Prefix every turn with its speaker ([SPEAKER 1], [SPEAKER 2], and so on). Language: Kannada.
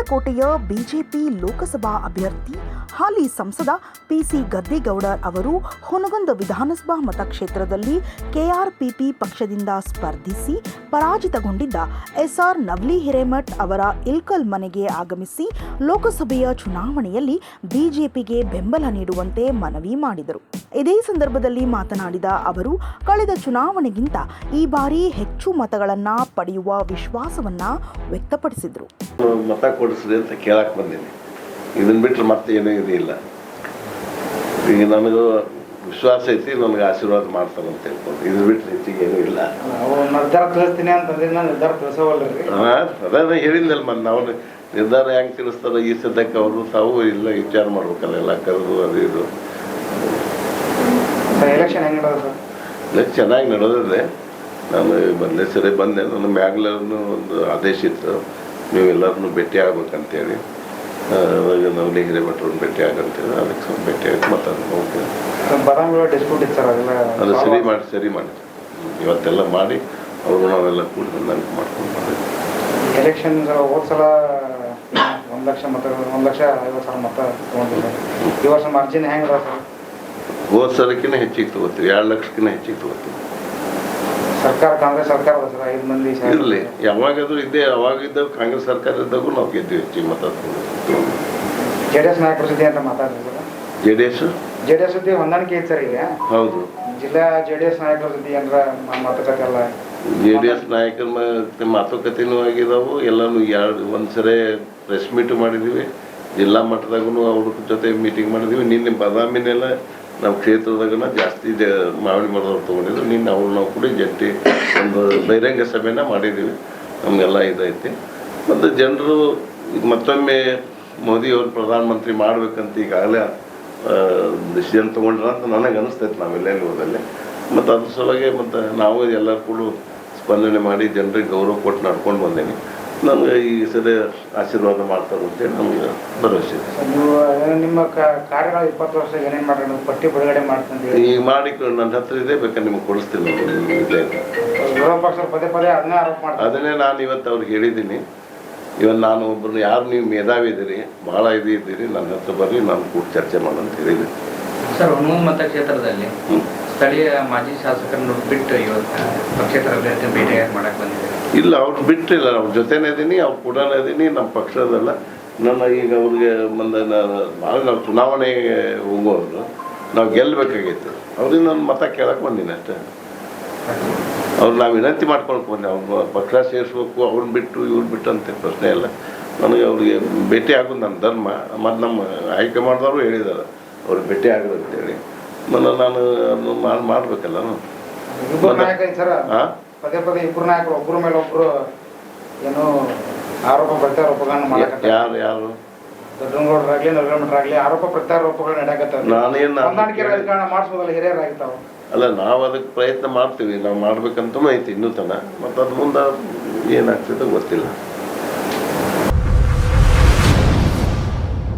[SPEAKER 1] ಬಾಗಲಕೋಟೆಯ ಬಿಜೆಪಿ ಲೋಕಸಭಾ ಅಭ್ಯರ್ಥಿ ಹಾಲಿ ಸಂಸದ ಪಿಸಿ ಗದ್ದಿಗೌಡರ್ ಅವರು ಹುನಗುಂದ ವಿಧಾನಸಭಾ ಮತಕ್ಷೇತ್ರದಲ್ಲಿ ಕೆಆರ್ಪಿಪಿ ಪಕ್ಷದಿಂದ ಸ್ಪರ್ಧಿಸಿ ಪರಾಜಿತಗೊಂಡಿದ್ದ ಎಸ್ಆರ್ ನವಲಿ ಹಿರೇಮಠ್ ಅವರ ಇಲ್ಕಲ್ ಮನೆಗೆ ಆಗಮಿಸಿ ಲೋಕಸಭೆಯ ಚುನಾವಣೆಯಲ್ಲಿ ಬಿಜೆಪಿಗೆ ಬೆಂಬಲ ನೀಡುವಂತೆ ಮನವಿ ಮಾಡಿದರು. ಇದೇ ಸಂದರ್ಭದಲ್ಲಿ ಮಾತನಾಡಿದ ಅವರು, ಕಳೆದ ಚುನಾವಣೆಗಿಂತ ಈ ಬಾರಿ ಹೆಚ್ಚು ಮತಗಳನ್ನು ಪಡೆಯುವ ವಿಶ್ವಾಸವನ್ನ ವ್ಯಕ್ತಪಡಿಸಿದರು.
[SPEAKER 2] ಮತ ಕೊಡಿಸ್ರಿ ಅಂತ ಕೇಳಕ್ಕೆ ಬಂದೀನಿ. ಇದನ್ನ ಬಿಟ್ಟರೆ ಮತ್ತೆ ಏನೂ ಇದಿಲ್ಲ. ಈಗ ನನಗೂ ವಿಶ್ವಾಸ ಐತಿ, ನನಗೆ ಆಶೀರ್ವಾದ ಮಾಡ್ತಾರೆ ಅಂತ ಹೇಳ್ಕೊಂಡು ಇದ್ರ ಬಿಟ್ಟರೆ ಹೆಚ್ಚಿಗೆ ಏನೂ ಇಲ್ಲ. ಅದೇ ಹೇಳಿದ್ನಲ್ಲ, ಮತ್ತೆ ನಾವು ನಿರ್ಧಾರ ಹೆಂಗೆ ತಿಳಿಸ್ತಾರೆ ಈ ಸದ್ಯಕ್ಕೆ ಅವರು ತಾವು ಇಲ್ಲ ವಿಚಾರ ಮಾಡ್ಬೇಕಲ್ಲ, ಎಲ್ಲ ಕರೆದು ಅದು ಇದು. ಚೆನ್ನಾಗಿ ನಡೆದಿದೆ. ನಾನು ಮೊದಲೇ ಸರಿ ಬಂದೆ. ನನ್ನ ಮ್ಯಾಗ್ಲೂ ಒಂದು ಆದೇಶ ಇತ್ತು, ನೀವೆಲ್ಲರನ್ನು ಭೇಟಿ ಆಗ್ಬೇಕಂತೇಳಿ. ಅವಾಗ ನವಲಿ ಹಿರೇಮಠರನ್ನು ಭೇಟಿ ಆಗಂತೇಳಿ ಅದಕ್ಕೆ ಭೇಟಿ ಆಗಿ ಮಾತಾಡೋದು. ಅದು ಸರಿ ಮಾಡಿ ಇವತ್ತೆಲ್ಲ ಮಾಡಿ ಅವರು ನಾವೆಲ್ಲ ಕೂಡ ಹೊಂದಾಣಿಕೆ ಮಾಡ್ಕೊಂಡು ಮಾಡಿದ್ವಿ.
[SPEAKER 3] ಎಲೆಕ್ಷನ್ ಹೋದ್ಸಲ 1,50,000 ಮತ ತೊಗೊಂಡಿದ್ದಾರೆ. ಈ ವರ್ಷ ಮಾರ್ಜಿನ್ ಹೆಂಗೆ ಅದ ಸರ್?
[SPEAKER 2] ಹೋದ ಸರಕ್ಕಿಂತ ಹೆಚ್ಚಿಗೆ ತಗೋತೀವಿ, 2 ಲಕ್ಷಕ್ಕಿಂತ ಹೆಚ್ಚಿಗೆ ತಗೋತೀವಿ.
[SPEAKER 3] ಸರ್ಕಾರ ಕಾಂಗ್ರೆಸ್ ಸರ್ಕಾರ ಸರ್ 5 ಮಂದಿ
[SPEAKER 2] ಇರಲಿ, ಯಾವಾಗಾದ್ರೂ ಇದ್ದೇ ಅವಾಗಿದ್ದಾಗ ಕಾಂಗ್ರೆಸ್ ಸರ್ಕಾರ ಇದ್ದಾಗೂ ನಾವು ಗೆದ್ವಿ, ಹೆಚ್ಚಿಗೆ ಮತ
[SPEAKER 3] JDS ನಾಯಕರ ಜೊತೆ ಅಂತ ಮಾತಾಡಿದ್ರು. JDS ಜೊತೆ ಹೊಂದಾಣಿಕೆ ಐತೆ ಸರ್ ಈಗ?
[SPEAKER 2] ಹೌದು,
[SPEAKER 3] ಜಿಲ್ಲಾ JDS ನಾಯಕರ ಜೊತೆ ಏನಾರ ಮಾತುಕತೆ ಅಲ್ಲ?
[SPEAKER 2] JDS ನಾಯಕರ ಮಾತುಕತೆನೂ ಆಗಿದಾವು. ಎಲ್ಲನೂ ಒಂದ್ಸರಿ ಪ್ರೆಸ್ ಮೀಟ್ ಮಾಡಿದ್ದೀವಿ, ಜಿಲ್ಲಾ ಮಟ್ಟದಾಗೂ ಅವ್ರ ಜೊತೆ ಮೀಟಿಂಗ್ ಮಾಡಿದ್ದೀವಿ. ನಿನ್ನೆ ಬಾದಾಮಿನೆಲ್ಲ ನಮ್ಮ ಕ್ಷೇತ್ರದಾಗ ಜಾಸ್ತಿ ಮಾವಳಿ ಮಾಡೋರು ತೊಗೊಂಡಿದ್ರು. ನಿನ್ನೆ ಅವ್ರು ನಾವು ಕೂಡ ಜಂಟಿ ಒಂದು ಬಹಿರಂಗ ಸಭೆನ ಮಾಡಿದ್ದೀವಿ. ನಮಗೆಲ್ಲ ಇದೈತಿ. ಮತ್ತು ಜನರು ಮತ್ತೊಮ್ಮೆ ಮೋದಿಯವರು ಪ್ರಧಾನಮಂತ್ರಿ ಮಾಡ್ಬೇಕಂತ ಈಗಾಗಲೇ ಡಿಸಿಷನ್ ತೊಗೊಂಡ್ರ ಅಂತ ನನಗೆ ಅನಿಸ್ತೈತೆ ನಾವೆಲ್ಲ ಹೋದಲ್ಲಿ. ಮತ್ತು ಅದ್ರ ಸಲುವಾಗಿ ಮತ್ತು ನಾವು ಎಲ್ಲರೂ ಕೂಡ ಸ್ಪಂದನೆ ಮಾಡಿ ಜನರಿಗೆ ಗೌರವ ಕೊಟ್ಟು ನಡ್ಕೊಂಡು ಬಂದೇನೆ. ನಮ್ಗೆ ಈ ಸರಿ ಆಶೀರ್ವಾದ ಮಾಡ್ತಾರೆ ಅಂತೇಳಿ ನಮಗೆ ಭರವಸೆ ಇದೆ.
[SPEAKER 3] ನಿಮ್ಮ ಕಾರ್ಯಗಳು 20 ವರ್ಷ ಏನೇನು ಮಾಡೋಣ ಪಟ್ಟಿ ಬಿಡುಗಡೆ ಮಾಡ್ತೀನಿ
[SPEAKER 2] ಈಗ ಮಾಡಿ ನನ್ನ ಹತ್ರ ಇದೆ, ಬೇಕಾದ್ರೆ ನಿಮ್ಗೆ ಕೊಡಿಸ್ತೀನಿ.
[SPEAKER 3] ಪದೇ
[SPEAKER 2] ಅದನ್ನೇ ನಾನು ಇವತ್ತು ಅವ್ರಿಗೆ ಹೇಳಿದ್ದೀನಿ. ಇವತ್ತು ನಾನು ಒಬ್ಬರು ಯಾರು ನೀವು ಮೇಧಾವಿ ಇದ್ದೀರಿ, ಭಾಳ ಇದ್ದೀರಿ, ನನ್ನ ಹತ್ರ ಬರ್ರಿ, ನಾನು ಕೂಡ ಚರ್ಚೆ ಮಾಡೋಂತ ಹೇಳಿದ್ದೀನಿ.
[SPEAKER 4] ಸರ್, ಹುನಗುಂದ ಮತಕ್ಷೇತ್ರದಲ್ಲಿ ಸ್ಥಳೀಯ ಮಾಜಿ ಶಾಸಕರನ್ನು ಬಿಟ್ಟು ಇವತ್ತು ಪಕ್ಷೇತರ ಅಭ್ಯರ್ಥಿ ಭೇಟಿಯಾಗಿ ಮಾಡಕ್ಕೆ ಬಂದಿದ್ದಾರೆ.
[SPEAKER 2] ಇಲ್ಲ, ಅವ್ರು ಬಿಟ್ಟಿಲ್ಲ, ಅವ್ರ ಜೊತೆನೇ ಇದ್ದೀನಿ, ಅವ್ರು ಕೂಡ ಇದ್ದೀನಿ, ನಮ್ಮ ಪಕ್ಷದಲ್ಲ. ನನ್ನ ಈಗ ಅವ್ರಿಗೆ ಭಾಳ ನಾವು ಚುನಾವಣೆಗೆ ಹೋಗೋರು, ನಾವು ಗೆಲ್ಲಬೇಕಾಗಿತ್ತು. ಅವ್ರಿಗೆ ನಾನು ಮತ ಕೇಳಕ್ಕೆ ಬಂದೀನಿ ಅಷ್ಟೇ. ಅವ್ರು ನಾವು ವಿನಂತಿ ಮಾಡ್ಕೊಳಕ್ಕೆ ಬಂದೆ. ಅವ್ರು ಪಕ್ಷ ಸೇರಿಸ್ಬೇಕು, ಅವ್ರನ್ನ ಬಿಟ್ಟು ಇವ್ರು ಬಿಟ್ಟು ಅಂತ ಪ್ರಶ್ನೆ ಇಲ್ಲ. ನನಗೆ ಅವ್ರಿಗೆ ಭೇಟಿ ಆಗೋದು ನನ್ನ ಧರ್ಮ. ಮತ್ತು ನಮ್ಮ ಆಯ್ಕೆ ಮಾಡಿದವರು ಹೇಳಿದ್ದಾರೆ ಅವ್ರಿಗೆ ಭೇಟಿ ಆಗೋದು ಅಂತೇಳಿ. ನಾನು ಅದನ್ನು ಮಾಡಬೇಕಲ್ಲ.
[SPEAKER 3] ಪದೇ ಇಬ್ಬರು ನಾಯಕರು ಒಬ್ಬರ ಮೇಲೆ ಒಬ್ಬರು ಏನೋ ಆರೋಪ ಪ್ರತ್ಯಾರೋಪಗಳನ್ನು ಮಾಡಕ್ಕೆ
[SPEAKER 2] ಯಾರು
[SPEAKER 3] ದೊಡ್ಡಗೌಡರಾಗ್ಲಿ ನರಗಮಠರಾಗ್ಲಿ ಆರೋಪ ಪ್ರತ್ಯಾರೋಪಗಳು ನಡೆಯಕತ್ತಾವ. ಹೊಂದಾಣಿಕೆ ರಾಜಕಾರಣ ಮಾಡಿಸೋದಲ್ಲ ಹಿರಿಯರಾಗಿರ್ತಾವ.
[SPEAKER 2] ಅಲ್ಲ, ನಾವು ಅದಕ್ಕೆ ಪ್ರಯತ್ನ ಮಾಡ್ತೀವಿ, ನಾವು ಮಾಡ್ಬೇಕಂತನೂ ಐತಿ ಇನ್ನೂ ತನ. ಮತ್ತು ಅದು ಮುಂದೆ ಏನಾಗ್ತದೆ ಗೊತ್ತಿಲ್ಲ.